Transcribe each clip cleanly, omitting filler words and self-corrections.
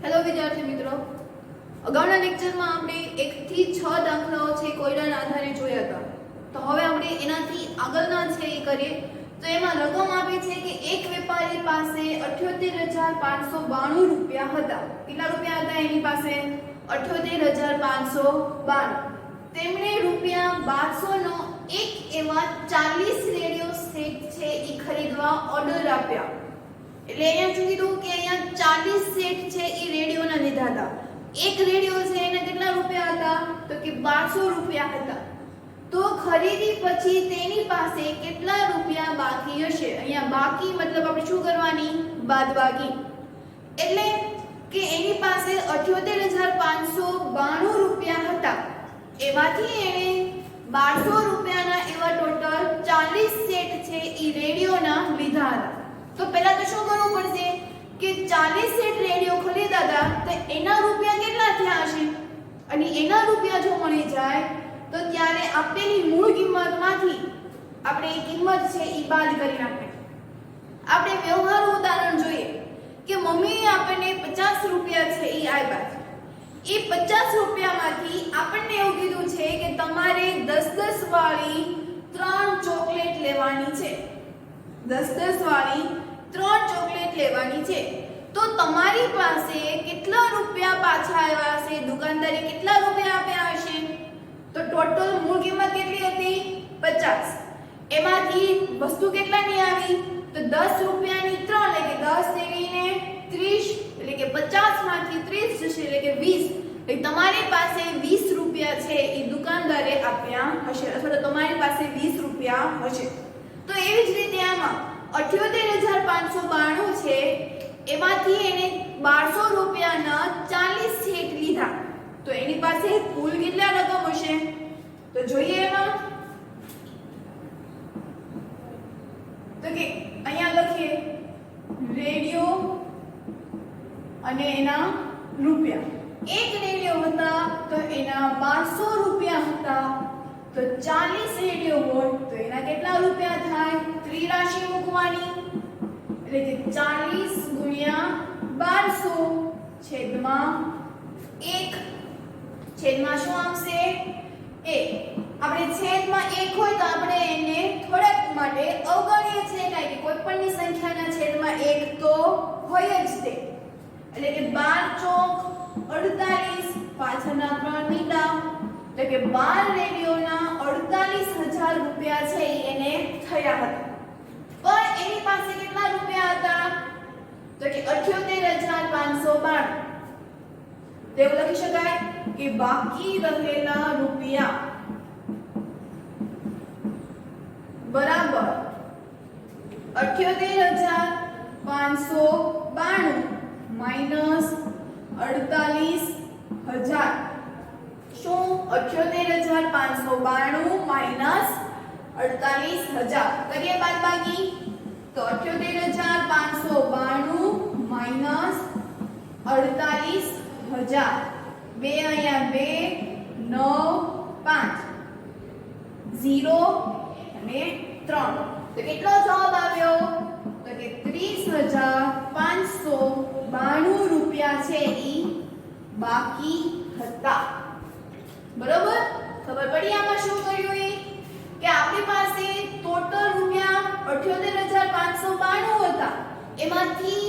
Hello વિદ્યાર્થી મિત્રો, અગાઉના લેક્ચરમાં આપણે 1 થી 6 દાખલાઓ છે કોયડાના આધારે જોયા હતા. તો હવે આપણે એનાથી આગળના છે એ કરીએ. તો એમાં રકમ આપે છે કે એક વેપારી પાસે 78,592 રૂપિયા હતા. કેટલા રૂપિયા હતા એની પાસે? 78,592. તેમણે રૂપિયા 1200 નો એક એવા 40 રેડિયો સેટ છે એ ખરીદવા ઓર્ડર આપ્યા. એટલે અહીંયા શું કીધું કે અહીંયા 40 સેટ છે એ રેડિયોના લીધા હતા. એક રેડિયો છે એના કેટલા રૂપિયા હતા? તો કે 1200 રૂપિયા હતા. તો ખરીદી પછી તેની પાસે કેટલા રૂપિયા બાકી હશે? અહીંયા બાકી મતલબ આપણે શું કરવાની? બાદબાકી. એટલે કે એની પાસે 78,592 રૂપિયા હતા. એમાંથી એને 1200 રૂપિયાના એવા ટોટલ 40 સેટ છે એ રેડિયોના લીધા હતા. તો પહેલા તો શું કરવું પડશે કે 40 સેટ રેડિયો ખરીદ્યા હતા તો એના રૂપિયા કેટલા થયા હશે? અને એના રૂપિયા જો મળી જાય તો ત્યારે આપેલી મૂળ કિંમતમાંથી આપણે એ કિંમત છે એ બાદ કરી નાખીએ. આપણે વ્યવહારુ ઉદાહરણ જોઈએ કે મમ્મીએ આપણને 50 રૂપિયા છે એ આપ્યા છે. એ 50 રૂપિયામાંથી આપણને એવું કીધું છે કે તમારે 10-10 વાળી 3 ચોકલેટ લેવાની છે. 10-10 વાળી 3 ચોકલેટ લેવાની છે. તો તમારી પાસે કેટલા રૂપિયા પાછા આવ્યા હશે? દુકાનદારે કેટલા રૂપિયા આપ્યા હશે? તો ટોટલ મૂળ કિંમત કેટલી હતી? 50. એમાંથી વસ્તુ કેટલાની આવી? તો 10 રૂપિયાની 3 એટલે કે 10 તેરીને 30 એટલે કે 50 માંથી 30 જશે એટલે કે 20. એટલે તમારી પાસે 20 રૂપિયા છે એ દુકાનદારે આપ્યા હશે અથવા તો તમારી પાસે 20 રૂપિયા હશે. તો એવી જ રીતે આમાં 78,592 છે એમાંથી એને 1200 રૂપિયાના 40 સેટ લીધા. તો એની પાસે કુલ કેટલા રકમ હશે? તો જોઈએ એમાં. તો કે અહીંયા લખીએ રેડિયો અને એના રૂપિયા. એક રેડિયો હતા તો એના 1200 રૂપિયા હતા. તો 40 રેડિયો હોય તો એના કેટલા રૂપિયા થાય? ત્રિરાશિ મૂકવાની એટલે કે 40 ગુણ્યા 1200 છેદમાં 1. છેદમાં શું આવશે? 1. આપણે છેદમાં 1 હોય તો આપણે એને થોડાક માટે અવગણીએ છીએ કારણ કે કોઈ પણની સંખ્યાના છેદમાં 1 તો હોય જ તે. એટલે કે 12 ચોક 48 પાછળના 3 મીંડા એટલે કે 12 રેડિયોના 48,000 રૂપિયા છે એને થયા હતા. પણ એની પાસે કેટલા રૂપિયા હતા? તો કે 78,592. તેવું લખી શકાય કે બાકી રહેલા રૂપિયા બરાબર 78,592 માઈનસ 48,000. શું? 78,592 માઈનસ 48,000. કરીએ બાદબાકી. તો 78,592 માઈનસ 48,000. 2 અહીંયા 2 9 5 0 અને 3. તો કેટલો જવાબ આવ્યો? તો કે 30,592 રૂપિયા છે ઈ બાકી હતા. બરોબર? ખબર પડી આમાં શું કર્યું એ? કે આપણી પાસે ટોટલ રૂપિયા 78,592 હતા. એમાંથી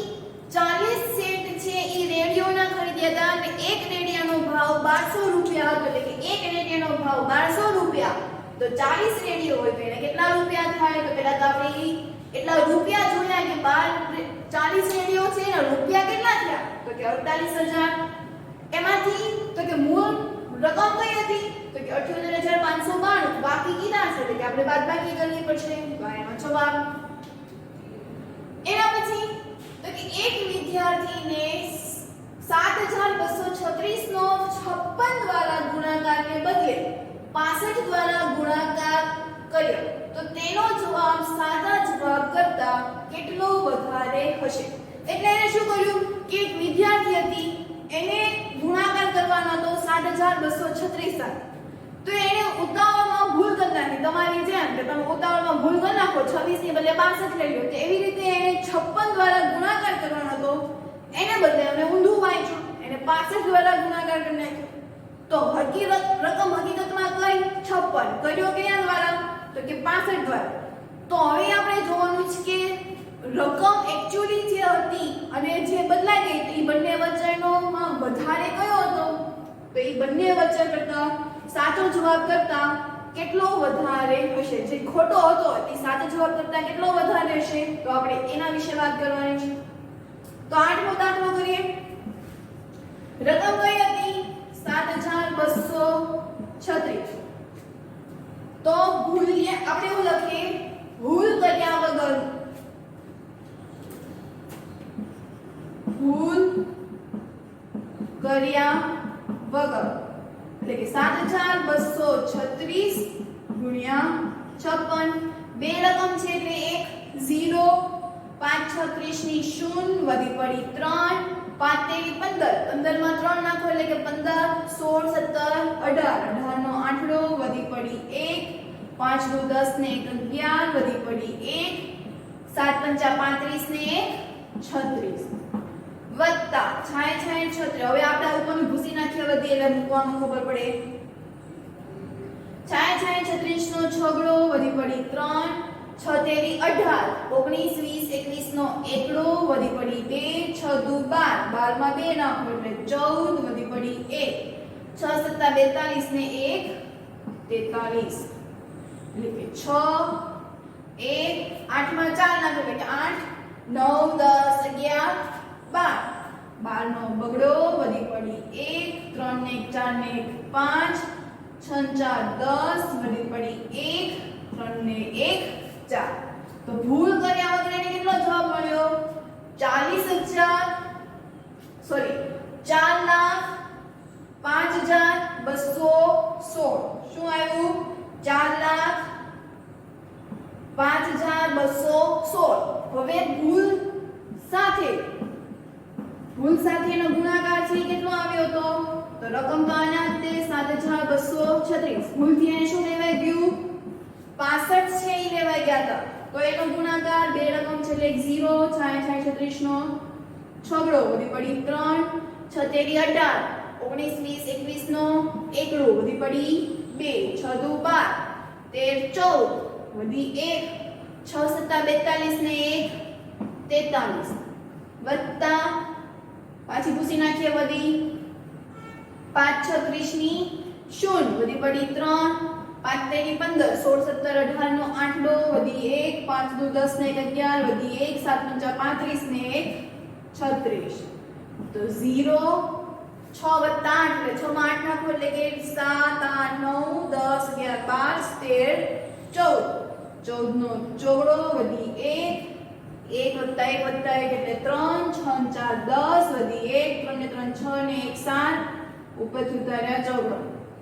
40 સેટ છે એ રેડિયોના ખરીદ્યા હતા અને એક રેડિયાનો ભાવ 1200 રૂપિયા હતો. એટલે કે એક રેડિયાનો ભાવ 1200 રૂપિયા. તો 40 રેડિયો હોય તો એને કેટલા રૂપિયા થાય? તો પહેલા તો આપણે એટલા રૂપિયા જોયા કે 40 રેડિયો છે એના રૂપિયા કેટલા થયા? તો કે 48,000. એમાંથી તો કે મૂળ રકમ કઈ હતી? તો કે 78,592. બાકી કેટલા છે? એટલે કે આપણે બાદબાકી કરવી પડશે. તો એનો જવાબ. એના પછી તો કે એક વિદ્યાર્થીને 7,236 નો 56 દ્વારા ગુણાકારને બદલે 65 દ્વારા ગુણાકાર કર્યો તો તેનો જવાબ સાદા જવાબ કરતા કેટલો વધારે હશે? એટલે એને શું કર્યું કે એક વિદ્યાર્થી હતી એને ગુણાકાર કરવાનો હતો 7,236 સાથે. તો એને ઉતાવળમાં ભૂલ કરી નાખી. તમારી જેમ કે તમે ઉતાવળમાં ભૂલ કરી નાખો 26 ની બદલે 62 લઈ લો. તો એવી રીતે એને 56 દ્વારા ગુણાકાર કરવાનો હતો એને બદલે અમે ઊંધું વાંચ્યું. દ્વારા ગુણાકાર કરી નાખ્યો. તો રકમ હકીકતમાં કઈ 56 કર્યો કયા દ્વારા તો કે 65 દ્વારા. તો હવે આપણે જોવાનું છે કે રકમ એક્ચ્યુઅલી જે હતી અને જે બદલાઈ ગઈ હતી બંને વચ્ચેનો વધારે કયો હતો તો એ બંને વચ્ચે કરતા સાચો જવાબ કરતા કેટલો વધારે હશે. જે ખોટો હતો એ સાચો જવાબ કરતા કેટલો વધારે હશે તો આપણે એના વિશે વાત કરવાની છે. તો 8મો દાખલો કરીએ. રકમ કઈ હતી 7236. તો આપણે એવું લખીએ ભૂલ કર્યા વગર એટલે કે 7236 ગુણ્યા 56. બે રકમ છે એટલે એક 0 5 36 ની 0 વધી પડી 3 5 તેરી 15 15 માં 3 નાખો એટલે કે 15 16 17 18 18 નો આંકડો વધી પડી 1 5 નું 10 ને 1 11 વધી પડી 1 7 પંચા 35 ને 1 36 વત્તા 6 36. હવે આપણે ઉપરનું ભૂસી નાખીએ વધી એટલે મૂકવામાં ખબર પડે. 6 36 નો છગડો વધી પડી 3 6 તેરી 18 19 20 21 નો એકડો વધી પડી 2 6 દુ 12 12 માં 2 નાખો એટલે 14 વધી પડી 1 6 7 42 ને 1 43 એટલે કે 6 1 8 માં 4 નાખો એટલે કે 8 9 10 11 12 12 નો બગડો વધી પડી 1 3 ને 1 4 ને 1 5 6 4 10 વધી પડી 1 3 ને 1 4. તો ભૂલ કર્યા વગર એને કેટલો જવાબ મળ્યો 4,05,216. શું આવ્યું 4,05,216. હવે ભૂલ સાથેનો ગુણાકાર છે કેટલો આવ્યો હતો તો રકમ તો આના તે 7,236. ભૂલથી એને શું લેવાઈ ગયું 65 છે એ લેવાઈ ગયા હતા. તો એનો ગુણાકાર બે રકમ છે એટલે 0 6 36 નો છગડો વધી પડી 3 6 તેરી 18 19 20 21 નો એકડો વધી પડી 2 6 દુ 12 13 14 વધી 1 6 7 42 ને 1 43 વત્તા પાછી ભૂસી નાખીએ વધી 5 36 ની 0 વધી પડી 3 5 તેરી 15 16 17 18 નો આંકડો વધી 1 5 દુ 10 ને 11 વધી 1 7 પંચા 35 ને 1 36. તો 0 6 વત્તા 8 એટલે 6 માં 8 નાખો એટલે કે 7 8 9 10 11 12 13 14 14 નો ચોગડો વધી 1 1 વત્તા 1 વત્તા 1 એટલે 3 6 4 10 વધી 1 3 ને 3 6 ને 1 7 ઉપરથી ઉતાર્યા ચોગડો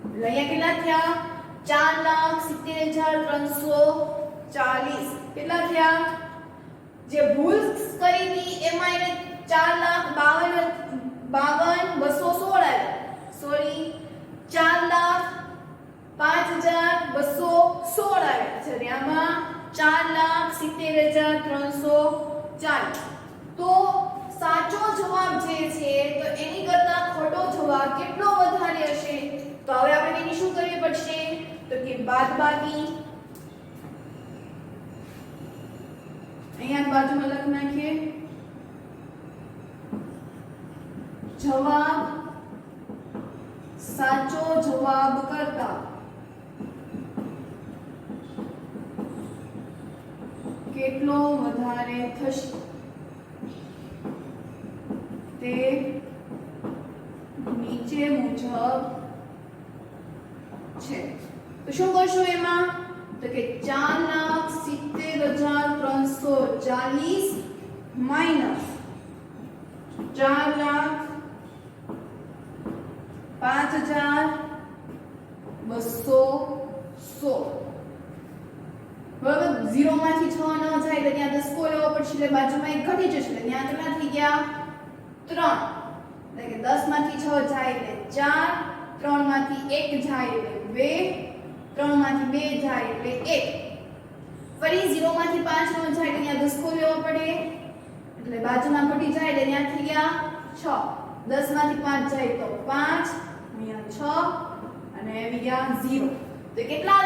એટલે અહીંયા કેટલા થયા 4,70,340. કેટલા થયા જે ભૂલ કરી હતી એમાં એને 4,52,216 આવ્યા. સોરી 4,05,216 આવ્યા છે. આમાં 4,70,340. તો સાચો જવાબ જે છે તો એની કરતા ખોટો જવાબ કેટલો વધારે હશે તો હવે આપણે એની શું કરવી પડશે તો કે બાદબાકી. અહીંયા બાજુમાં લખ નાખીએ જવાબ સાચો જવાબ કરતા કેટલો વધારે થશે તે નીચે મુજબ છે. તો શું કરશો એમાં તો કે 4,70,340 માઈનસ 4,05,216. બરાબર 0 માંથી 6 ન જાય એટલે ત્યાં 10 લેવો પડશે એટલે બાજુમાં એક ઘટી જશે એટલે ત્યાં કેટલા થઈ ગયા 3 એટલે કે 10 માંથી 6 જાય એટલે 4 3 માંથી 1 જાય એટલે 2 3 માંથી 2 જાય એટલે 1 ફરી 0 માંથી 5 ન જાય એટલે ત્યાં 10 લેવો પડે એટલે બાજુમાં ઘટી જાય એટલે ત્યાં થઈ ગયા 6 10 માંથી 5 જાય તો 5, અહીંયા 6 અને આવી ગયા 0. તો કેટલા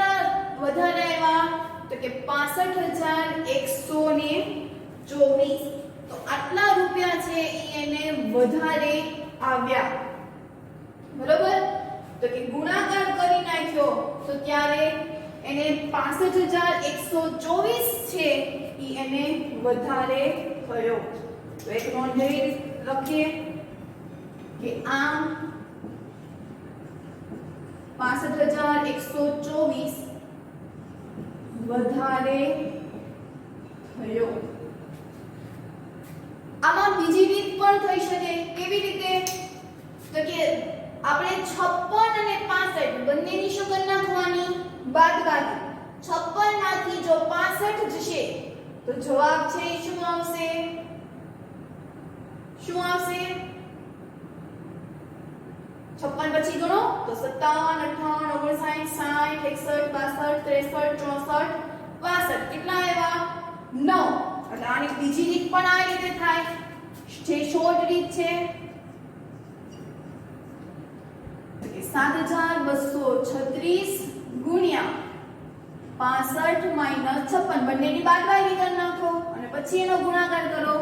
વધારે આવ્યા? તો કે 65,124. તો આટલા રૂપિયા છે એને વધારે આવ્યા. બરોબર? તો કે ગુણાકાર કરી નાખ્યો તો ત્યારે એને 65,124 છે ઈ એને વધારે થયો. તો એક નોંધ લખીએ કે આમ 65,124 વધારે થયો. આમાં બીજી રીત પણ થઈ શકે. કેવી રીતે? તો કે આપણે 56 અને 65 બંનેની શું કરી નાખવાની? બાદબાકી. 56 માંથી જો 65 જશે તો જવાબ છે શું આવશે? શું આવશે? 56 પછી ગણો તો 57, 58, 59, 60, 61, 62, 63, 64, 65. કેટલા આવ્યા? 9. એટલે આની બીજી રીત પણ આ રીતે થાય, જે શોર્ટ રીત છે. 7,236 ગુણ્યા 65 માઈનસ 56 બંનેની બાદબાકી કરી નાખો અને પછી એનો ગુણાકાર કરો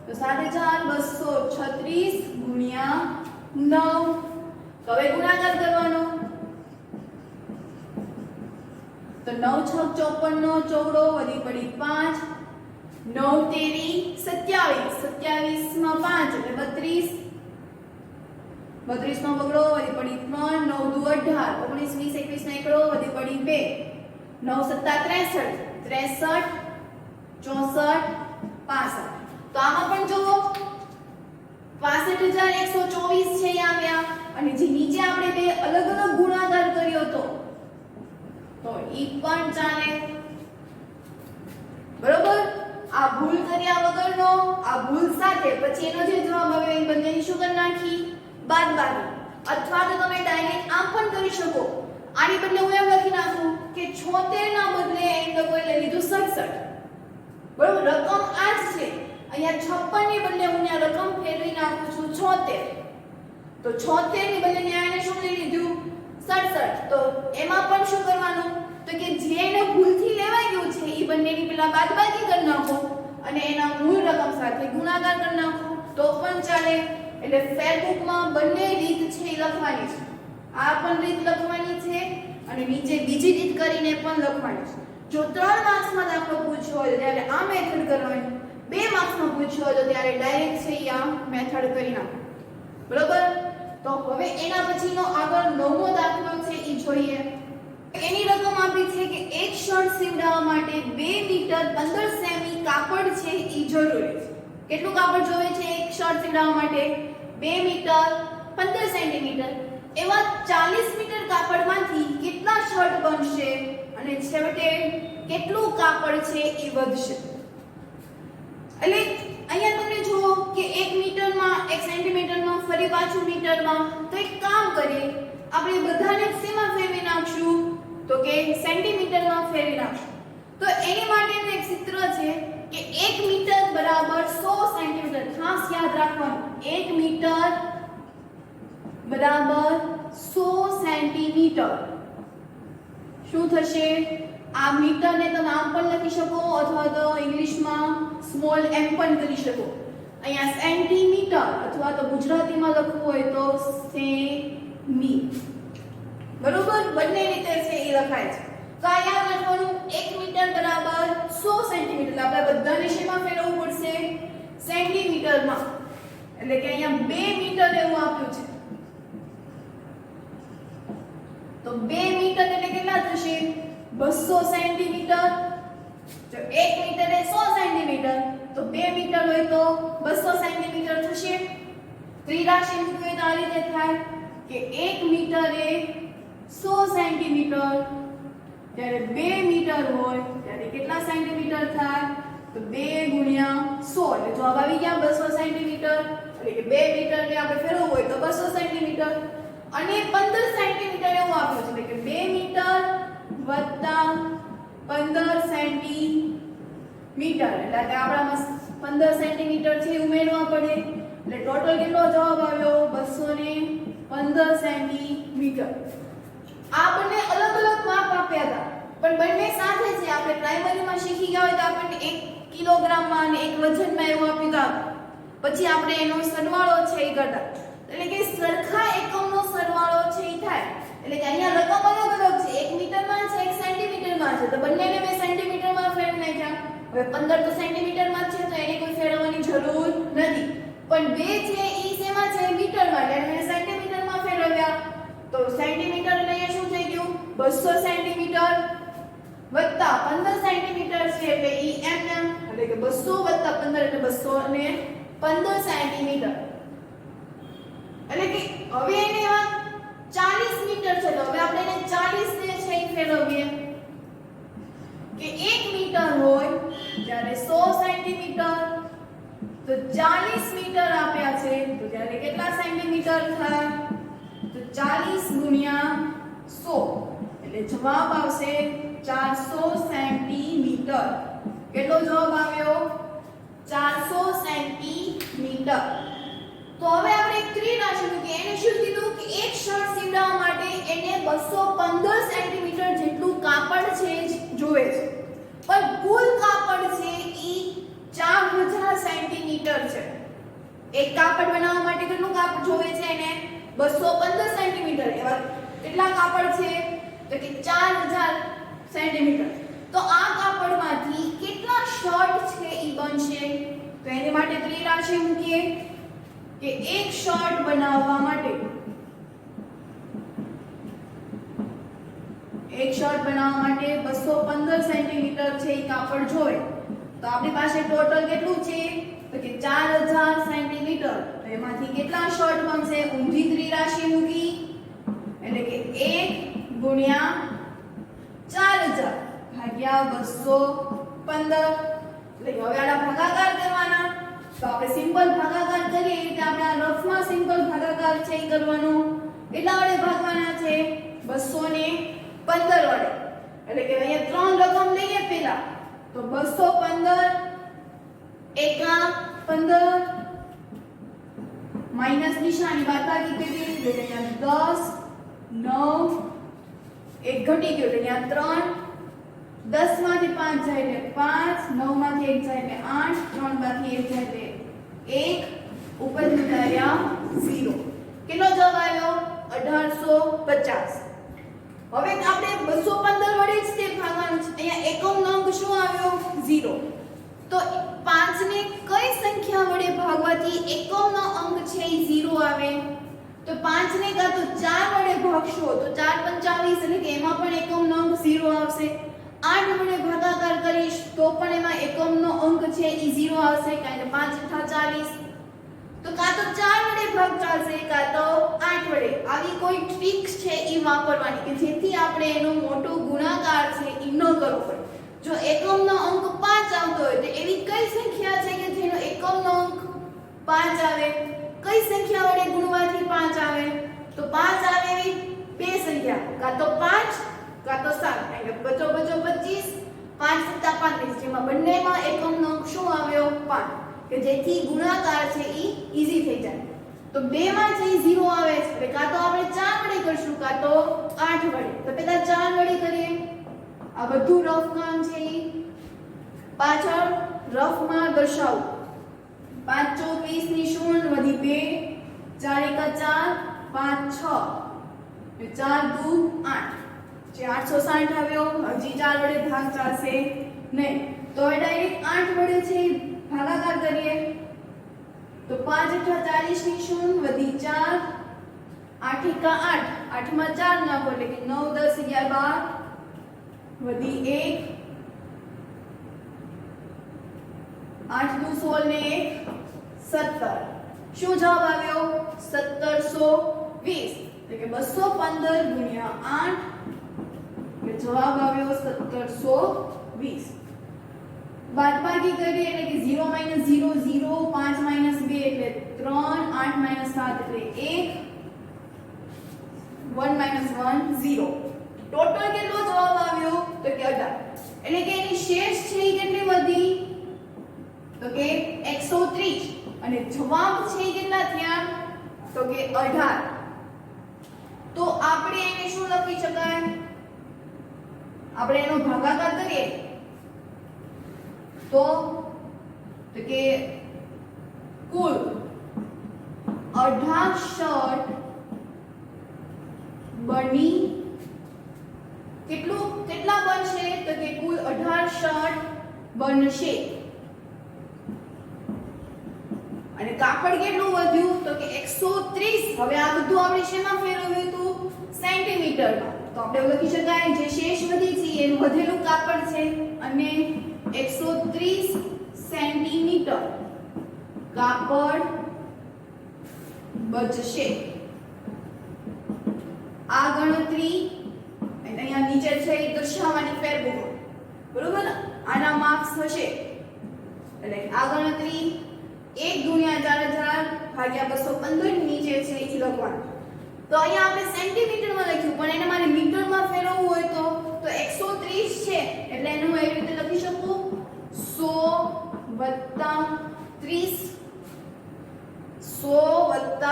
તો 7,236 ગુણ્યા 9. તો હવે ગુણાકાર કરવાનો તો 9 6 54 નો ચોગડો વધી પડી 5, 9 તેરી 27, 27 માં 5 એટલે 32, 32 નો બગડો વધી પડી 3, 9 દુ 18, 19 20 21 નો એકડો વધી પડી 2, 9 સત્તા 63, 63, 64, 65. તો આમાં પણ જુઓ 65,124 છે આવ્યા અને જે નીચે આપણે બે અલગ અલગ ગુણાકાર કર્યો તો ઈ પણ ચાલે. બરોબર? આ ભૂલ કર્યા વગરનો, આ ભૂલ સાથે પછી એનો જે જવાબ આવે એ બંનેની શું કરી નાખી? બાદબાકી. અથવા તો તમે ડાયરેક્ટ આમ પણ કરી શકો. આની બદલે હું એમ લખી નાખું કે 76 ના બદલે એમ લોકોએ લઈ લીધું 67. બરોબર? રકમ આ જ છે. અહીંયા 56 ની બદલે હું આ રકમ ફેરવી નાખું છું 76. તો 76 ની બદલે ન્યાયને શું લઈ લીધું? 67. તો એમાં પણ શું કરવાનું? તો કે જેને ભૂલથી લેવાઈ ગયું છે એ બંનેની પેલા બાદબાકી કરી નાખો અને એના મૂળ રકમ સાથે ગુણાકાર કરી નાખો તો પણ ચાલે. એટલે ફેરબુકમાં બંને રીત છે એ લખવાની છે. આ પણ રીત લખવાની છે અને નીચે બીજી રીત કરીને પણ લખવાની છે. જો 3 માર્ક્સમાં દાખલો પૂછ્યો હોય ત્યારે આ મેથડ કરવાની, 2 માર્ક્સમાં પૂછ્યો હોય તો ત્યારે ડાયરેક્ટ છે આ મેથડ કરી નાખો. બરોબર? તો હવે એના પછીનો આગળ 9મો દાખલો છે એ જોઈએ. એની રકમ આપી છે કે એક શર્ટ સીવડાવવા માટે 2 મીટર 15 સેમી કાપડ છે એ જરૂરી છે. કેટલું કાપડ જોઈએ છે એક શર્ટ સીવડાવવા માટે? 2 મીટર 15 સેન્ટીમીટર. એવા 40 મીટર કાપડમાંથી કેટલા શર્ટ બનશે અને છેવટે કેટલું કાપડ છે એ વધશે? એટલે અહીંયા તમે જુઓ કે 1 મીટરમાં 1 સેન્ટીમીટરમાં ફરી પાછું મીટરમાં. તો એક કામ કરીએ, આપણે બધાને શેમાં ફેરવી નાખશું? તો કે સેન્ટીમીટરમાં ફેરવી નાખશું. તો એની માટેનું એક સૂત્ર છે કે 1 મીટર બરાબર 100 સેન્ટીમીટર. ખાસ યાદ રાખવાનું, 1 મીટર બરાબર 100 સેન્ટીમીટર. શું થશે? આ મીટરને તમે આમ પણ લખી શકો અથવા તો ઇંગ્લિશમાં સ્મોલ m પણ કરી શકો. અહીંયા સેન્ટીમીટર અથવા તો ગુજરાતીમાં લખવું હોય તો સેમી. બરોબર? બંને રીતે છે એ લખાય છે. તો આ યાદ રાખવાનું 1 મીટર બરાબર 100 સેન્ટીમીટર. આપણે બધાને શેમાં ફેરવવું પડશે? સેન્ટીમીટરમાં. એટલે કે અહીંયા 2 મીટર એવું આપ્યું છે. તો 2 મીટર એટલે કેટલા થશે? 200 સેન્ટીમીટર. જો 1 મીટર એ 100 સેન્ટીમીટર તો 2 મીટર હોય તો 200 સેન્ટીમીટર થશે. ત્રિરાશિ મૂકવી તો આ રીતે થાય કે 1 મીટર એ 100 સેન્ટીમીટર ત્યારે 2 મીટર હોય ત્યારે કેટલા સેન્ટીમીટર થાય? તો 2 ગુણ્યા 100 એટલે જવાબ આવી ગયા 200 સેન્ટીમીટર. એટલે કે 2 મીટરને આપણે ફેરવવું હોય તો 200 સેન્ટીમીટર. અને 15 સેન્ટીમીટર એવું આપ્યું છે એટલે કે 2 મીટર વત્તા 15 સેન્ટીમીટર. એટલે કે આપણામાં 15 સેન્ટીમીટર છે ઉમેરવા પડે. એટલે ટોટલ કેટલો જવાબ આવ્યો 215 સેન્ટીમીટર. આ બંને અલગ અલગ માપ આપ્યા હતા પણ બંને સાથે છે. આપણે પ્રાઇમરીમાં શીખી ગયા હોય તો આપણને 1 કિલોગ્રામમાં અને 1 વજનમાં એવું આપ્યું હતું. પછી આપણે એનો સરવાળો છે એ કરતા, એટલે કે સરખા એકમનો સરવાળો છે એ થાય. એટલે કે અહીંયા રકમ અલગ અલગ છે, 1 મીટરમાં છે 1 સેન્ટીમીટરમાં છે, તો બંનેને મેં સેન્ટીમીટરમાં ફેરવી નાખ્યા. હવે 15 તો સેન્ટીમીટરમાં છે તો એને કોઈ ફેરવવાની જરૂર નથી, પણ 2 છે ઈ શેમાં છે મીટરમાં, એટલે મેં સેન્ટીમીટરમાં ફેરવ્યા. તો સેન્ટીમીટર એટલે અહીંયા શું થઈ ગયું 200 સેન્ટીમીટર વત્તા 15 સેન્ટીમીટર છે એટલે ઈ mm, એટલે કે 200 વત્તા 15 એટલે 215 સેન્ટીમીટર. એટલે કે હવે એને 40 મીટર છે તો હવે આપણે એને 40 ને છે ફેરવીએ કે 1 મીટર હોય જ્યારે 100 સેન્ટીમીટર તો 40 મીટર આપ્યા છે તો ત્યારે કેટલા સેન્ટીમીટર થાય તો 40 ગુણ્યા 100 એટલે જવાબ આવશે 400 સેન્ટીમીટર. કેટલો જવાબ આવ્યો 400 સેન્ટીમીટર. તો હવે આપણે એક ત્રિરાશી કે એને શું કીધું કે એક શર્ટ સીવડાવવા માટે એને 215 સેન્ટીમીટર જેટલું કાપડ છે જોવે છે, પણ કુલ કાપડ છે ઈ 4000 સેન્ટીમીટર છે. એક કાપડ બનાવવા માટે કેટલું કાપડ જોવે છે એને 215 સેન્ટીમીટર. એવા કેટલા કાપડ છે તો કે 4000 સેન્ટીમીટર. તો આ કાપડમાંથી કેટલા શર્ટ છે ઈ બનશે તો એની માટે ત્રિરાશી મૂકીએ કે એક શર્ટ બનાવવા માટે એક શર્ટ બનાવવા માટે 215 સેન્ટીમીટર છે ઈ કાપડ જોઈએ. તો આપણી પાસે ટોટલ કેટલું છે તો કે 4000 સેન્ટીમીટર. તો એમાંથી કેટલા શર્ટ બનશે ઊંધી ત્રિરાશી મૂકી એટલે કે 1 ગુણ્યા 4000 ભાગ્યા 215. એટલે હવે આના ભાગાકાર કરવાના. તો આપણે સિમ્પલ ભાગાકાર કરીએ એ રીતે આપણે આ રફમાં સિમ્પલ ભાગાકાર છે એ કરવાનો. કેટલા વડે ભાગવાના છે 215 વડે. એટલે કે અહીંયા ત્રણ રકમ લઈએ પહેલા તો 215 એકા 15 માઈનસ નિશાની બાદબાકી કરી એટલે અહીંયા 10 9 એક ઘટી ગયો એટલે અહીંયા 3 10 માંથી 5 જાય એટલે 5 9 માંથી 1 જાય એટલે 8 3 માંથી 1 જાય એટલે 1 ઉપર ઉતાર્યા 0. કેટલો જવાબ આવ્યો 1850. હવે આપણે 215 વડે જ તે ભાગવાનું છે. અહીંયા એકમનો અંક શું આવ્યો 0. તો 5 ને કઈ સંખ્યા વડે ભાગવાથી એકમનો અંક છે એ 0 આવે તો 5 ને કાં તો 4 વડે ભાગશો તો 4 25 એટલે કે એમાં પણ એકમનો અંક 0 આવશે. 8 વડે ભાગાકાર કરીશ તો પણ એમાં એકમનો અંક છે એ 0 આવશે કારણ કે 5 * 40. તો કાં તો 4 વડે ભાગ ચાલશે કાં તો 8 વડે. આવી કોઈ ટ્રિક્સ છે એ વાપરવાની કે જેથી આપણે એનો મોટો ગુણાકાર છે એ ન કરવો પડે. જો એકમનો અંક 5 આવતો હોય તો એવી કઈ સંખ્યા છે કે જેનો એકમનો અંક 5 આવે? કઈ સંખ્યા વડે ગુણવાથી 5 આવે? તો 5 આવે એવી બે સંખ્યા કાં તો 5 કાં તો 7. એટલે 5 25 5 + 35 જેમાં બંનેમાં એકમનો અંક શું આવ્યો 5 કે જેથી ગુણાકાર છે એ ઈઝી થઈ જાય. તો બે માં છે 0 આવે છે એટલે કાં તો આપણે 4 વડે કરશું કાં તો 8 વડે. તો પહેલા 4 વડે કરીએ. આ બધું રફ કામ છે એ પાછળ રફમાં દર્શાવું. 5 * 24 ની 0 વધી 2 4 * 4 5 6 4 * 2 8 જે 860 આવ્યો. હજી 4 વડે ભાગ ચાલશે નહીં તો હવે ડાયરેક્ટ 8 વડે છે ભાગાકાર કરીએ. તો 5 * 40 ની 0 વધી 4 8 * 8 8 માં 4 નાખો એટલે કે 9 10 11 12 વધી 1 8 * 2 16 ને 1 17. શું જવાબ આવ્યો 1720 એટલે કે 215 ગુણ્યા 8 એટલે જવાબ આવ્યો 1720. બાદબાકી કરીએ એટલે કે 0 - 0 0 5 - 2 એટલે 3 8 - 7 એટલે 1 1 - 1 0. ટોટલ કેટલો જવાબ આવ્યો તો કે 18. એટલે કે એની શેષ છે એ કેટલી વધી તો કે 130. અને જવાબ છે કેટલા થયા તો કે 18. તો આપણે એને શું લખી શકાય, આપણે એનો ભાગાકાર કરીએ તો કે કુલ 18 શર્ટ બની કેટલા બનશે તો કે કુલ 18 શર્ટ બનશે. અને કાપડ કેટલું વધ્યું તો કે 130. હવે આ બધું આપણે શેમાં ફેરવ્યું હતું સેન્ટીમીટરમાં. તો આપણે લખી શકાય જે શેષ વધી છે એ વધેલું કાપડ છે અને 130 સેન્ટીમીટર કાપડ બચશે. આ ગણતરી અહીંયા નીચે છે એ દર્શાવવાની ફેરબુક બરોબર ને, આના માર્ક્સ હશે. એટલે આ ગણતરી 1 ગુણ્યા 4000 ભાગ્યા 215 નીચે છે એ લખવાનું. તો અહીંયા આપણે સેન્ટીમીટરમાં લખ્યું પણ એને મારે મીટરમાં ફેરવવું હોય તો 130 છે એટલે એને હું એવી રીતે લખી શકું 100 + 30 100 +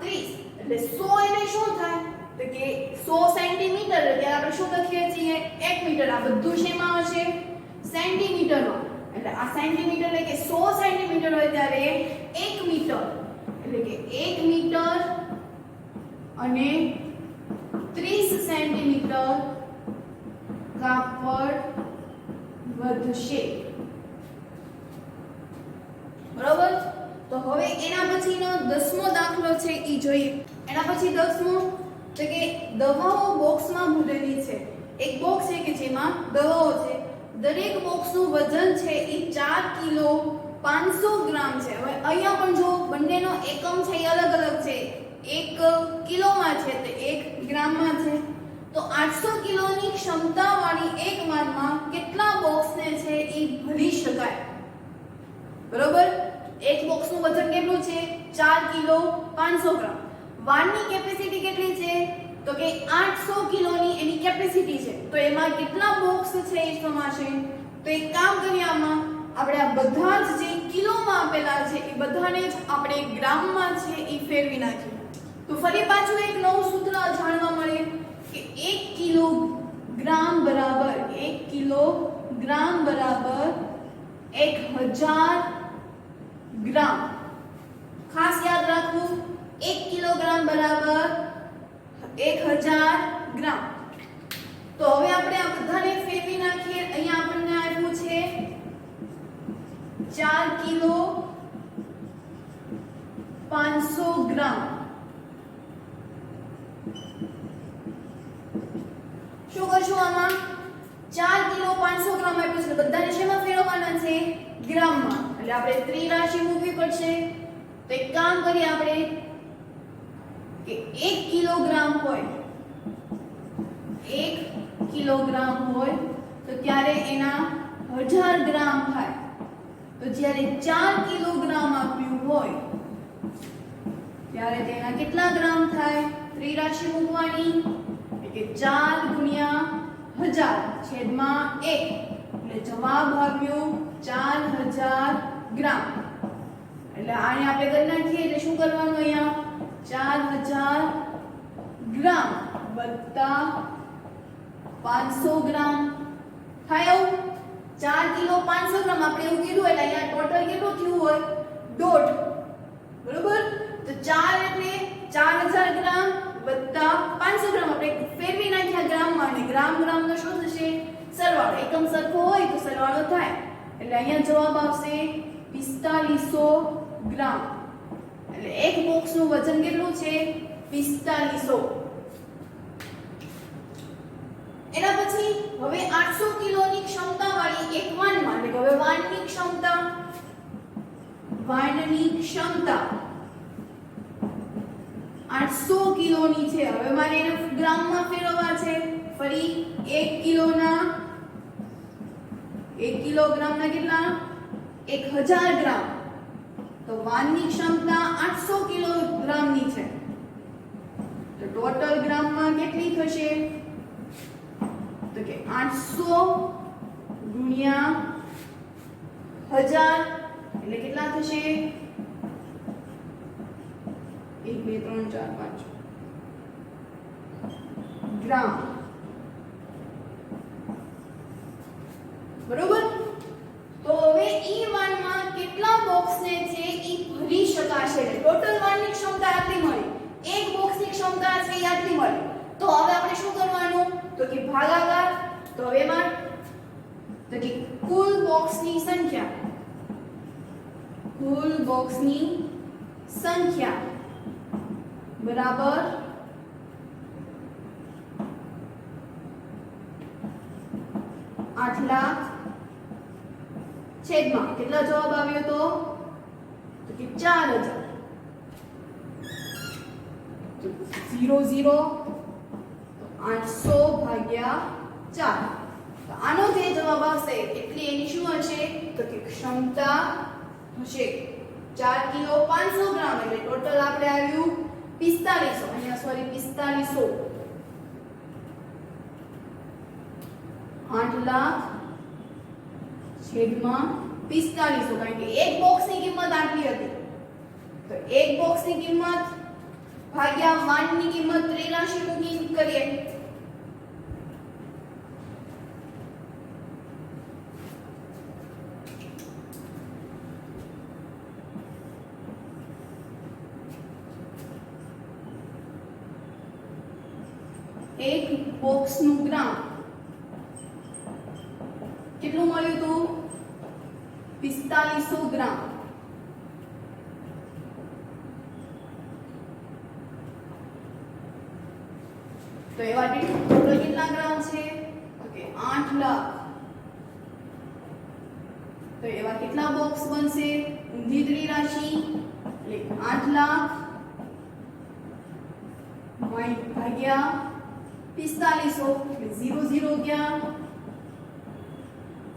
30 એટલે 100 એટલે શું થાય તો કે 100 સેન્ટીમીટર એટલે આપણે શું લખીએ છીએ 1 મીટર. આ બધું શેમાં હશે સેન્ટીમીટરમાં. એટલે આ સેન્ટીમીટર એટલે કે 100 સેન્ટીમીટર હોય ત્યારે 1 મીટર એટલે કે 1 મીટર અને 30 સેન્ટીમીટર કાપડ વધશે. બરોબર. તો હવે એના પછીનો 10મો દાખલો છે ઈ જોઈએ. એના પછી 10મો તો કે દવાઓ બોક્સમાં ભરેલી છે. એક બોક્સ છે કે જેમાં દવાઓ છે. દરેક બોક્સનું વજન છે એ 4 કિલો 500 ગ્રામ છે. હવે અહીંયા પણ જો બંનેનો એકમ છે એ અલગ અલગ છે. 1 કિલોમાં છે તો 1 ગ્રામમાં છે. તો 800 કિલોની ક્ષમતાવાળી એક વાનમાં કેટલા બોક્સને છે એ ભરી શકાય. બરોબર. એક બોક્સનું વજન કેટલું છે 4 કિલો 500 ગ્રામ. વાનની કેપેસિટી કેટલી છે તો કે 800 કિલોની એની કેપેસિટી છે. તો એમાં કેટલા બોક્સ છે એ સમાશે. તો એક કામ કરીએ, આમાં આપણે આ બધા જ જે કિલોમાં આપેલા છે એ બધાને જ આપણે ગ્રામમાં છે એ ફેરવી નાખીએ. તો ફરી પાછું એક નવું સૂત્ર જાણવા મળે કે 1 કિલોગ્રામ બરાબર 1 કિલોગ્રામ બરાબર 1000 ગ્રામ. ખાસ યાદ રાખવું 1 કિલોગ્રામ બરાબર 1000 ગ્રામ. તો હવે આપણે આ બધાને ફેરવી નાખીએ. અહીંયા આપણને આપ્યું છે 4 કિલો 500 ગ્રામ. શું કરશું આમાં 4 કિલો 500 ગ્રામ આપ્યું છે બધાને શેમાં ફેરવવાના છે ગ્રામમાં. એટલે આપણે ત્રિરાશિ મૂકવી પડશે. તો એક કામ કરીએ આપણે કે 1 કિલોગ્રામ હોય 1 કિલોગ્રામ હોય તો ત્યારે એના 1000 ગ્રામ થાય. તો જ્યારે 4 કિલોગ્રામ આપ્યું હોય ત્યારે તેના કેટલા ગ્રામ થાય. ત્રિરાશિ મૂકવાની એટલે 4 ગુણ્યા 1000 છેદમાં 1 એટલે જવાબ આવ્યો 4000 ગ્રામ. એટલે આને આપણે કરી નાખીએ એટલે શું કરવાનું અહીંયા 4000 ગ્રામ વત્તા 500 ગ્રામ થાય. આવું 4 કિલો 500 ગ્રામ આપણે એવું કીધું એટલે અહીંયા ટોટલ કેટલું થયું હોય દોઢ. બરોબર. તો 4 એટલે 4000 ગ્રામ વત્તા 500 ગ્રામ આપણે ફેરવી નાખ્યા ગ્રામમાં અને ગ્રામ ગ્રામનો શું થશે સરવાળો. એકમ સરખો હોય તો સરવાળો થાય. એટલે અહીંયા જવાબ આવશે 4500 ગ્રામ. એટલે એક બોક્સનું વજન કેટલું છે 4500. એના પછી હવે 800 કિલોની ક્ષમતાવાળી એક વાનમાં એટલે હવે વાનની ક્ષમતા 800 કિલોની છે. હવે મારે એને ગ્રામમાં ફેરવવા છે. ફરી 1 કિલોના 1 કિલોગ્રામના કેટલા 1000 ગ્રામ. તો વાનની ક્ષમતા 800 કિલોગ્રામની છે. તો ટોટલ ગ્રામમાં કેટલી થશે તો કે 800 ગુણ્યા 1000 એટલે કેટલા થશે 1 2 3 4 5 ગ્રામ, બરોબર। તો હવે E1 માં કેટલા બોક્સ ને છે ઈ ભરી શકાશે, ટોટલ 1 ની ક્ષમતા આટલી મળી, એક બોક્સ ની ક્ષમતા છે ઈ આટલી મળી। તો હવે આપણે શું કરવાનું, તો કે ભાગાકાર, તો હવે એમાં તો કે કુલ બોક્સની સંખ્યા, કુલ બોક્સની સંખ્યા બરાબર 8 લાખ છેદમાં કેટલા જવાબ આવ્યો તો કે 4000, 0 0 800 ભાગ્યા 4। તો આનો જે જવાબ આવશે એટલે એની શું હશે, તો કે ક્ષમતા હશે 4 કિલો 500 ગ્રામ, એટલે ટોટલ આપણે આવ્યું 4500, અહીંયા સોરી 4500, 8 લાખ છેદમાં 4500, કારણ કે એક બોક્સની કિંમત આટલી હતી, તો એક બોક્સની કિંમત ભાગ્યા 1 ની કિંમત 83 મૂકી કરીએ, એક બોક્સનું ગ્રામ કેટલું મળ્યું હતું, 4500 ગ્રામ। તો એવા ટોટલ કેટલા ગ્રામ છે, તો કે 8 લાખ। તો એવા કેટલા બોક્સ બનશે, ઊંધી ત્રિરાશિ એટલે 8 લાખ ભાગ્યા 4500 એટલે 0 0 ગયા,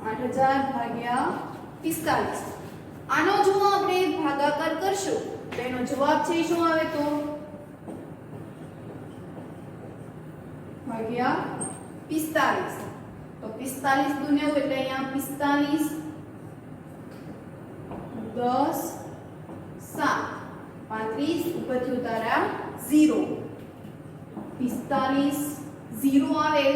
8000 ભાગ્યા 45। આનો જો આપણે ભાગાકાર કરશું તો એનો જવાબ છે શું આવે, તો ભાગ્યા 45। તો 45 દુ 90 એટલે અહીંયા 45 10 7 35 ઉપરથી ઉતાર્યા 0, 45 0 આવે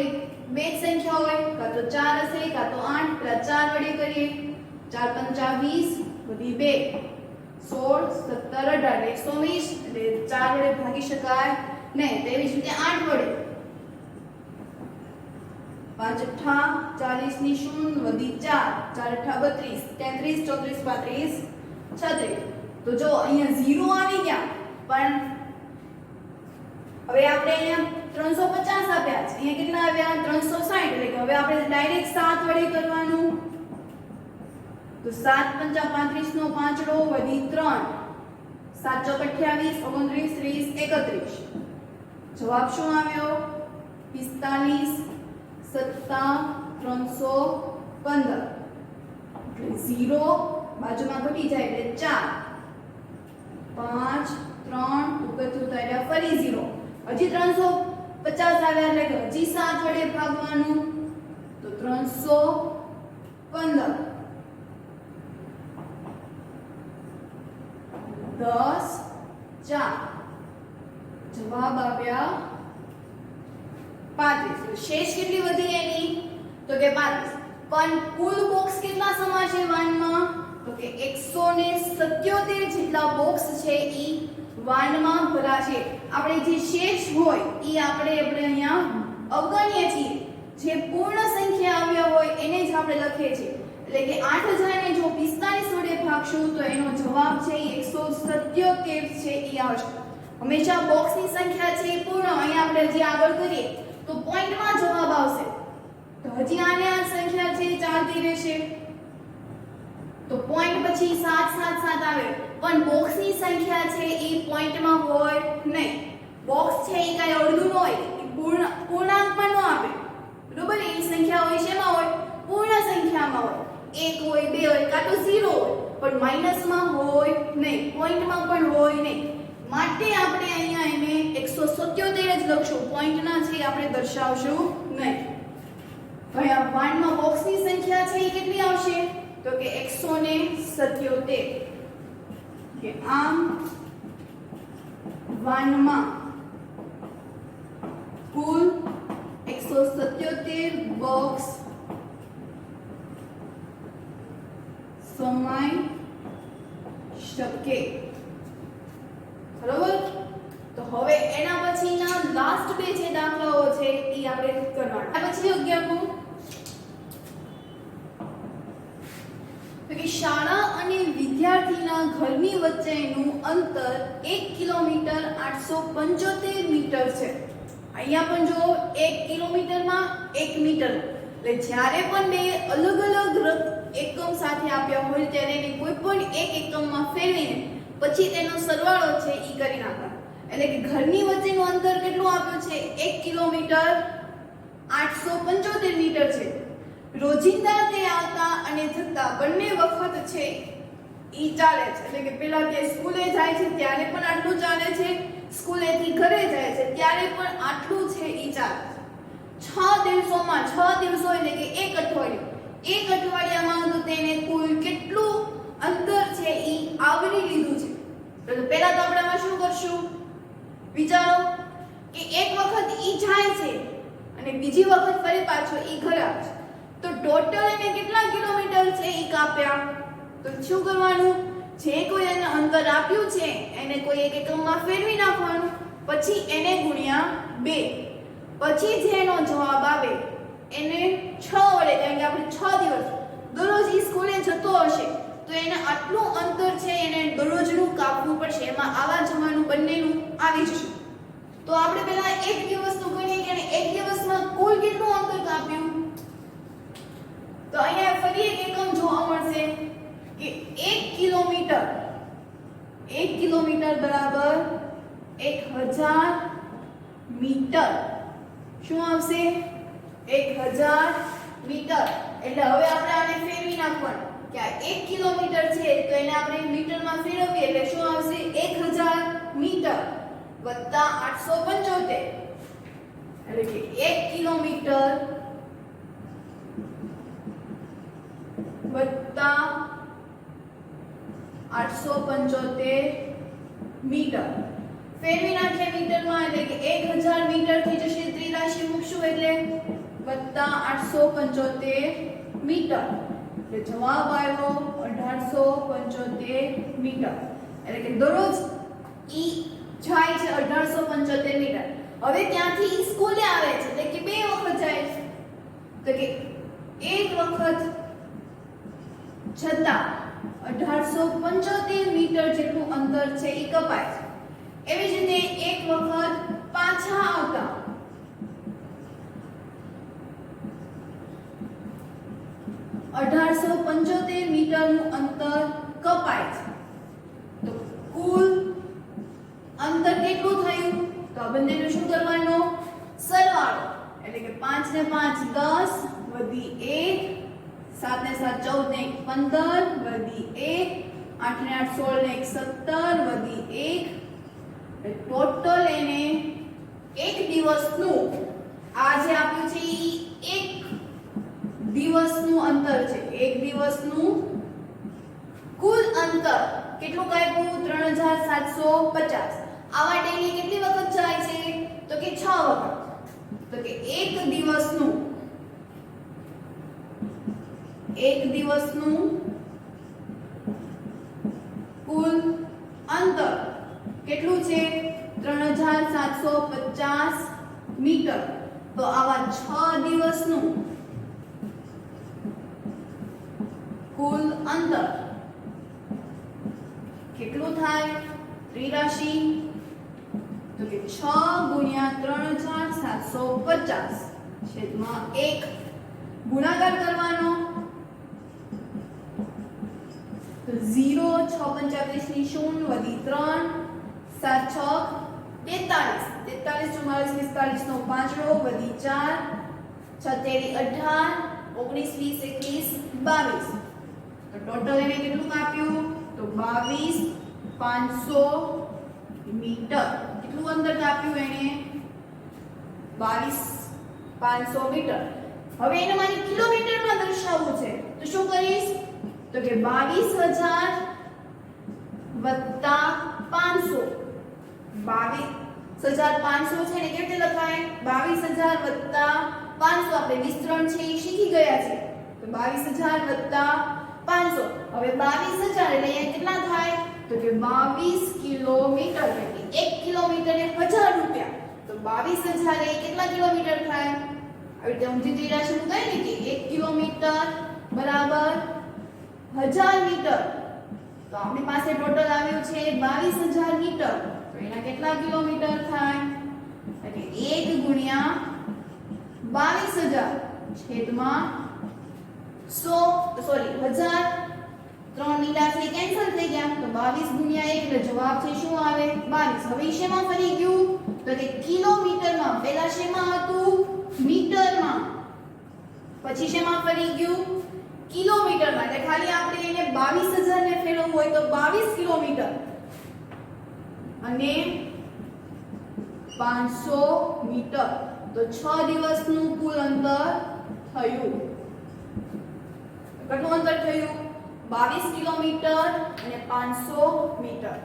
બે સંખ્યા હોય, કાં તો 4 હશે કાં તો 8, પેલા 4 વડે કરીએ, 4 5 20 વધી 2 16 17 18 120, એટલે 4 વડે ભાગી શકાય નહીં, તેવી જ રીતે 8 વડે, 5 8 40 ની 0 વધી 4 4 8 32 33 34 35 36। તો જો અહીંયા 0 આવી ગયા, પણ હવે આપણે અહીંયા 350 આપ્યા છે, અહીંયા કેટલા આવ્યા 360, એટલે કે હવે આપણે ડાયરેક્ટ 7 વડે કરવાનું, તો 7 5 35 નો પાંચડો વધી 3 7 ચોક 28 29 30 31, જવાબ શું આવ્યો 45 7 315, એટલે 0 બાજુમાં ઘટી જાય એટલે 4 5 3 ઉપરથી ઉતાર્યા ફરી 0, હજી 350 આવ્યા એટલે કે હજી 7 વડે ભાગવાનું, તો 315 10 4, જવાબ આવ્યા 35। શેષ કેટલી વધી એની, તો કે 35। પણ કુલ બોક્સ કેટલા સમા છે 1 માં, તો કે 177 જેટલા બોક્સ છે ઈ 1 માં ભરાશે। આપણે જે શેષ હોય ઈ આપણે અહીંયા અવગણીએ છીએ, જે પૂર્ણ સંખ્યા આવ્યા હોય એને જ આપણે લખીએ છીએ, એટલે કે 8000 ને જો 45 વડે ભાગશું તો એનો જવાબ છે 177 છે ઈ આવશે। હંમેશા બોક્સની સંખ્યા છે પૂર્ણ, અહીંયા આપણે હજી આગળ કરીએ તો પોઈન્ટમાં જવાબ આવશે, તો હજી આને આ સંખ્યા છે ચાલતી રહેશે, તો પોઈન્ટ પછી 7 7 7 આવે, પણ બોક્સની સંખ્યા છે એ પોઈન્ટમાં હોય નહીં, બોક્સ છે એ કાંઈ અડધું ન હોય, પૂર્ણાંકમાં ન આપે, બરોબર। એની સંખ્યા હોય શેમાં હોય, પૂર્ણ સંખ્યામાં હોય, 1 હોય 2 હોય કાં તો 0 હોય, પણ માઈનસમાં હોય નહીં, પોઈન્ટમાં પણ હોય નહીં, માટે આપણે અહીંયા એને 177 જ લખશું, પોઈન્ટના છે આપણે દર્શાવશું નહીં। હવે આ 1 માં બોક્સની સંખ્યા છે એ કેટલી આવશે, તો કે 177, કે આમ વાનમાં કુલ 177 બોક્સ સમાઈ શકે. બરાબર. તો હવે એના પછીના લાસ્ટ બે જે દાખલાઓ છે એ આપણે કરવાના. પછી 11મો તો કે શાળા અને વિદ્યાર્થીના ઘરની વચ્ચેનું અંતર 1 કિલોમીટર 875 મીટર છે. અહીંયા પણ જો 1 કિલોમીટરમાં 1 મીટર, એટલે જ્યારે પણ બે અલગ અલગ એકમ સાથે આપ્યા હોય ત્યારે એને કોઈ પણ એક એકમમાં ફેરવીને પછી તેનો સરવાળો છે એ કરી નાખવાનો. એટલે કે ઘરની વચ્ચેનું અંતર કેટલું આપ્યું છે? 1 કિલોમીટર 875 મીટર છે. રોજિંદા તે આવતા અને જતા બંને વખત છે ઈ ચાલે છે. એટલે કે પેલા તે સ્કૂલે જાય છે ત્યારે પણ આટલું ચાલે છે, સ્કૂલેથી ઘરે જાય છે ત્યારે પણ આટલું છે ઈ ચાલે છે. 6 દિવસોમાં 6 દિવસો એટલે કે એક અઠવાડિયું, એક અઠવાડિયામાં તો તેને કુલ કેટલું અંતર છે ઈ આવરી લીધું છે. તો પહેલા તો આપણે આમાં શું કરશું? વિચારો કે એક વખત ઈ જાય છે અને બીજી વખત ફરી પાછો ઈ ઘરે આવે છે, તો ટોટલ એને કેટલા કિલોમીટર છે ઈ કાપ્યા. તો શું કરવાનું? જે કોઈ એને અંતર આપ્યું છે એને કોઈ એક એકમમાં ફેરવી નાખવાનું, પછી એને ગુણ્યા 2, પછી જેનો જવાબ આવે એને 6 વડે, કારણ કે આપણે 6 દિવસ દરરોજ ઈ સ્કૂલે જતો હશે તો એને આટલું અંતર છે એને દરરોજનું કાપવું પડશે. એમાં આવા જવાનું બંનેનું આવી જશે. તો આપણે પહેલા એક દિવસનું ગણીએ કે એક દિવસમાં કુલ કેટલું અંતર કાપ્યું. તો અહીંયા ફરી એક એકમ જોવા મળશે કે 1 કિલોમીટર, 1 કિલોમીટર બરાબર 1000 મીટર. શું આવશે? 1000 મીટર. એટલે હવે આપણે આને ફેરવી નાખવાનું કે આ 1 કિલોમીટર છે તો એને આપણે મીટરમાં ફેરવીએ એટલે શું આવશે? 1000 મીટર વત્તા 875. એટલે કે 1 કિલોમીટર વત્તા 875 મીટર. ફેરવી નાખીએ મીટરમાં એટલે કે 1000 મીટર થઈ જશે, ત્રિરાશી મૂકશું એટલે વત્તા 875 મીટર. એટલે જવાબ આવ્યો 1875 મીટર. એટલે કે દરરોજ ઈ જાય છે 1875 મીટર. હવે ત્યાંથી ઈ સ્કૂલે આવે છે એટલે કે બે વખત જાય છે, તો કે એક વખત છતાં 1875 મીટર જેટલું અંતર છે ઈ કપાય છે. એવી જ રીતે એક વખત પાછા આવતા 1875 મીટરનું અંતર કપાય છે. તો કુલ અંતર કેટલું થયું? તો આ બંનેનું શું કરવાનું? સરવાળો. એટલે કે 5 ને 5 10 વધી 1, 7 ને 7 14 ને 1 15 વધી 1, 8 ને 8 16 ને 1 17 વધી 1. ટોટલ એને એક દિવસનું આ જે આપ્યું છે ઈ એક દિવસનું અંતર છે. એક દિવસનું કુલ અંતર કેટલું કાપ્યું? 3750. આવા ડેલી કેટલી વખત જાય છે? તો કે 6 વખત. તો કે એક દિવસનું કુલ અંતર કેટલું છે? 3750 મીટર. તો આવા 6 દિવસનું કુલ અંતર કેટલું થાય? ત્રિરાશી. તો કે 6 ગુણ્યા 3750 છેદમાં 1 ગુણાકાર કરવાનો. તો 0 6 45 ની 0 વધી 3 7 6 43 43 44 નો 5 વધી 4 6 તેરી 18 19 20 21 22. તો ટોટલ એને કેટલું કાપ્યું? તો 22500 મીટર. કેટલું અંતર કાપ્યું એને? 22500 મીટર. હવે એને મારી કિલોમીટરમાં દર્શાવવું છે તો શું કરીશ? તો કે 22000 વત્તા 500 22,500 છે ને કેવી રીતે લખાય 22,000 + 500 આપણે વિસ્તરણ છે એ શીખી ગયા છે તો 22,000 + 500 હવે 22,000 એટલે અહીંયા કેટલા થાય તો કે 22 કિલોમીટર એટલે 1 કિલોમીટર એ 1000 રૂપિયા તો 22,000 એ કેટલા કિલોમીટર થાય આવી રીતે ઊંધી ત્રિરાશી મુકાય ને કે 1 કિલોમીટર બરાબર 1000 મીટર તો આપણી પાસે ટોટલ આવ્યું છે 22,000 મીટર તો એના કેટલા કિલોમીટર થાય એટલે 1 ગુણ્યા 22,000 છેદમાં 100 સોરી 1000 ત્રણ નીલાથી કેન્સલ થઈ ગયા તો 22 ગુણ્યા 1 એટલે જવાબ છે શું આવે 22 હવે શેમાં ફરી ગયું તો કે કિલોમીટરમાં પહેલા શેમાં હતું મીટરમાં પછી શેમાં ફરી ગયું કિલોમીટરમાં એટલે ખાલી આપણે એને 22,000 ને ફેરવવું હોય તો 22 કિલોમીટર અને 500 મીટર તો 6 દિવસનું કુલ અંતર થયું કેટલું અંતર થયું 22 કિલોમીટર અને 500 મીટર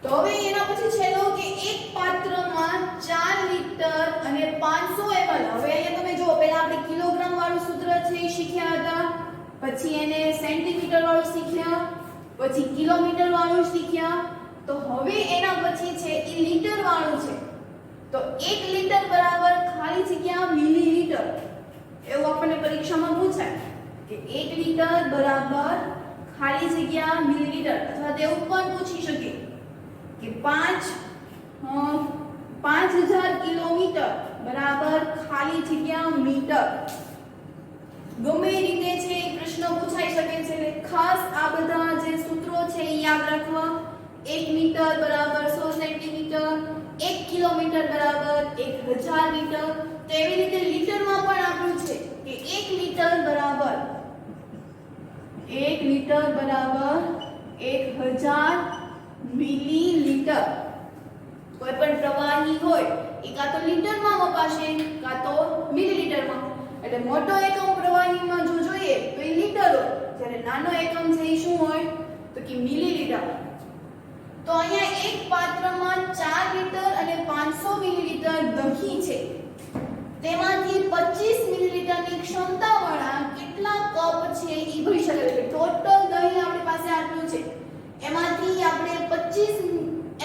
તો હવે એના પછી છેલ્લો કે એક પાત્રમાં 4 લિટર અને 500 ml હવે અહીંયા તમે જો પહેલા આપણે કિલોગ્રામ વાળું સૂત્ર છે એ શીખ્યા હતા પછી એને સેન્ટીમીટર વાળું શીખ્યા પછી કિલોમીટર વાળું શીખ્યા તો હવે એના પછી છે એ લીટર વાળું છે તો 1 લીટર બરાબર ખાલી જગ્યા મિલીલીટર એવું આપણને પરીક્ષામાં પૂછાય કે 1 લીટર બરાબર ખાલી જગ્યા મિલીલીટર અથવા તેવું પણ પૂછી શકે કે 5000 કિલોમીટર બરાબર ખાલી જગ્યા મીટર ગમે રીતે છે એ પ્રશ્ન પૂછાઈ શકે છે એટલે ખાસ આ બધા જે સૂત્રો છે એ યાદ રાખવા 1 મીટર બરાબર 100 સેન્ટીમીટર 1 કિલોમીટર બરાબર 1000 મીટર તો એવી રીતે લીટરમાં પણ આપ્યું છે કે 1 લીટર બરાબર 1000 મિલીલીટર કોઈ પણ પ્રવાહી હોય એ કાં તો લીટરમાં વપાશે કાં તો મિલીલીટરમાં એટલે મોટો એકમ પ્રવાહીમાં જો જોઈએ તો એ લીટર હોય જ્યારે નાનો એકમ છે એ શું હોય તો કે મિલીલીટર તો અહીંયા એક પાત્રમાં 4 લીટર અને 500 મિલીલીટર દહીં છે તેમાંથી 25 મિલીલીટરની ક્ષમતાવાળા કેટલા કપ છે એ ભરી શકે એટલે ટોટલ દહીં આપણી પાસે આટલું છે એમાંથી આપણે 25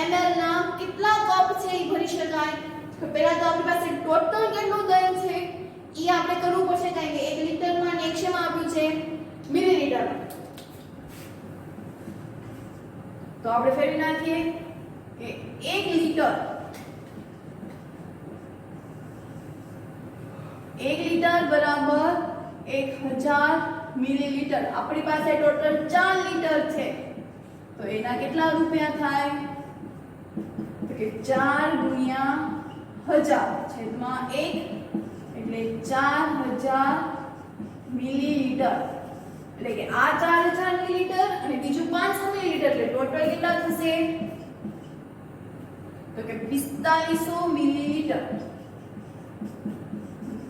ml ના કેટલા કપ છે એ ભરી શકાય તો પહેલા તો આપણી પાસે ટોટલ કેટલું દહીં છે એ આપણે કરવું પડશે કારણ કે 1 લીટરમાં અને 100 માં આપ્યું છે મિલીલીટર તો આપણે ફેરવી નાખીએ કે 1 લીટર 1 લીટર બરાબર 1000 મિલીલીટર આપણી પાસે ટોટલ 4 લીટર છે તો એના કેટલા રૂપિયા થાય તો કે 4 ગુણ્યા 1000 છેદમાં 1 એટલે 4000 મિલીલીટર એટલે કે આ 4000 મિલીલીટર અને બીજું 500 મિલીલીટર એટલે ટોટલ કેટલા થશે તો કે 4500 મિલીલીટર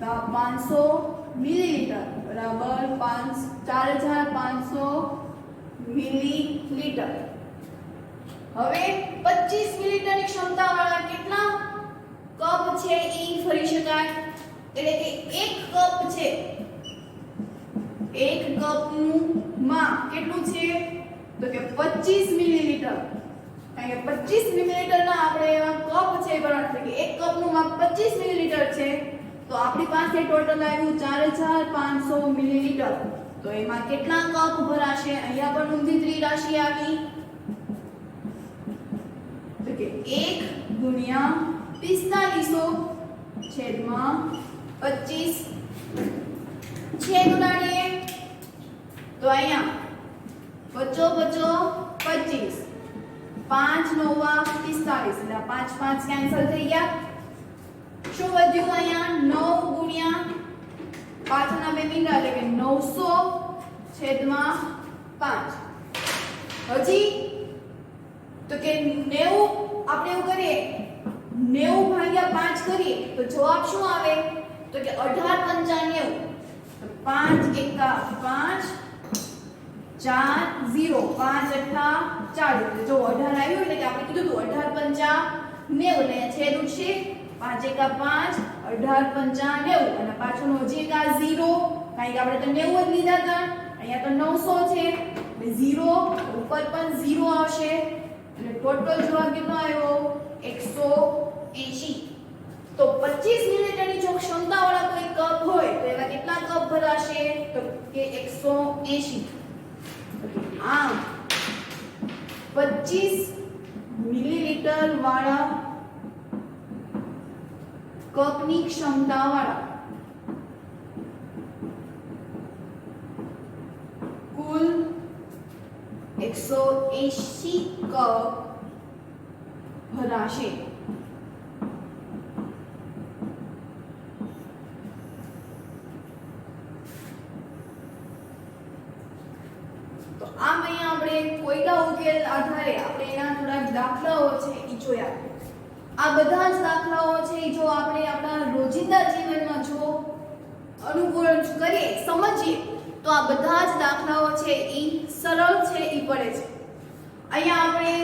તો 500 મિલીલીટર બરાબર 4500 મિલીલીટર હવે 25 મિલીલીટરની ક્ષમતા વાળા કેટલા કપ છે એ ભરી શકાય એટલે કે 1 કપ છે 1 કપનું માપ કેટલું છે તો કે 25 મિલીલીટર કારણ કે 25 મિલીલીટરના આપણે એવા કપ છે બરાબર કે 1 કપનું માપ 25 મિલીલીટર છે તો આપણી પાસે ટોટલ આવ્યું 4500 મિલીલીટર તો એમાં કેટલા કપ ભરાશે અહીંયા પણ ઊંધી ત્રિરાશિ આવી તો કે 1 ગુણ્યા 4500 છેદમાં 25 છેદ ઉડાડીએ તો અહીંયા 25 5 9 45 એટલે 5 5 કેન્સલ થઈ ગયા શું વધ્યું અહીંયા 9 ગુણ્યા પાછળના બે મીંડા એટલે કે 900 છેદમાં 5 હજી તો કે 90 આપણે એવું કરીએ 90 ભાગ્યા 5 કરીએ તો જવાબ શું આવે તો કે 18 × 95 તો 5 × 5 4 0 5 8 40 જો 18 આવ્યું એટલે કે આપણે કીધું હતું 18 પંચા 90 એટલે છેદ ઉડશે 5 એકા 5 18 પંચા 90 અને પાછળનો હજી એક આ 0 કારણ કે આપણે તો 90 જ લીધા હતા અહીંયા તો 900 છે એટલે 0 ઉપર પણ 0 આવશે એટલે ટોટલ જવાબ કેટલો આવ્યો 180 તો 25 મિલીલીટરની જો ક્ષમતાવાળા કોઈ કપ હોય તો એવા કેટલા કપ ભરાશે તો કે 180 આમ 25 મિલીલીટર વાળા કપની ક્ષમતાવાળા કુલ 180 કપ ભરાશે તો આમ અહીંયા આપણે કોઈના ઉકેલ આધારે આપણે એના થોડા દાખલાઓ છે એ જોયા આ બધા જ દાખલાઓ છે જો આપણે આપણા રોજિંદા જીવનમાં જો અનુકૂળ કરીએ સમજીએ તો આ બધા જ દાખલાઓ છે એ સરળ છે એ પડે છે અહીંયા આપણે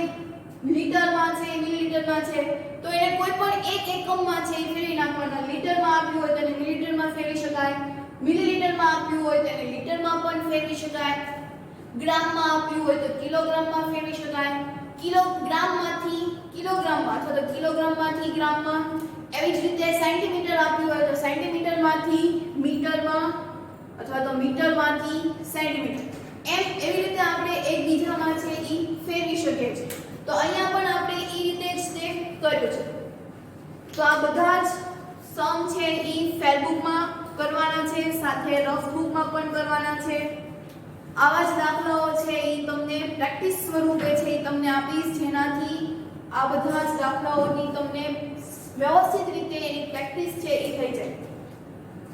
લીટરમાં છે મિલીલીટરમાં છે તો એને કોઈ પણ એક એકમમાં છે એ ફેરવી નાખવાના લીટરમાં આપ્યું હોય તો એને મિલીલીટરમાં ફેરવી શકાય મિલીલીટરમાં આપ્યું હોય તો એને લીટરમાં પણ ફેરવી શકાય ગ્રામમાં આપ્યું હોય તો કિલોગ્રામમાં ફેરવી શકાય કિલોગ્રામમાંથી કિલોગ્રામમાં અથવા તો કિલોગ્રામમાંથી ગ્રામમાં એવી જ રીતે સેન્ટીમીટર આપ્યું હોય તો સેન્ટીમીટરમાંથી મીટરમાં અથવા તો મીટરમાંથી સેન્ટીમીટર એમ એવી રીતે આપણે એકબીજામાં છે એ ફેરવી શકીએ છીએ તો અહીંયા પણ આપણે એ રીતે જ તે કર્યું છે તો આ બધા જ સમ છે એ ફેરબુકમાં કરવાના છે સાથે રફ બુકમાં પણ કરવાના છે આવા જ દાખલાઓ છે એ તમને પ્રેક્ટિસ સ્વરૂપે છે એ તમને આપીશ જેનાથી આ બધા જ દાખલાઓની તમને વ્યવસ્થિત રીતે એની પ્રેક્ટિસ છે એ થઈ જાય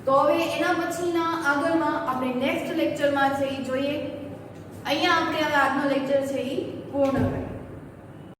તો હવે એના પછીના આગળમાં આપણે નેક્સ્ટ લેક્ચરમાં છે એ જોઈએ અહીંયા આપણે હવે આજનો લેક્ચર છે એ પૂર્ણ કરીએ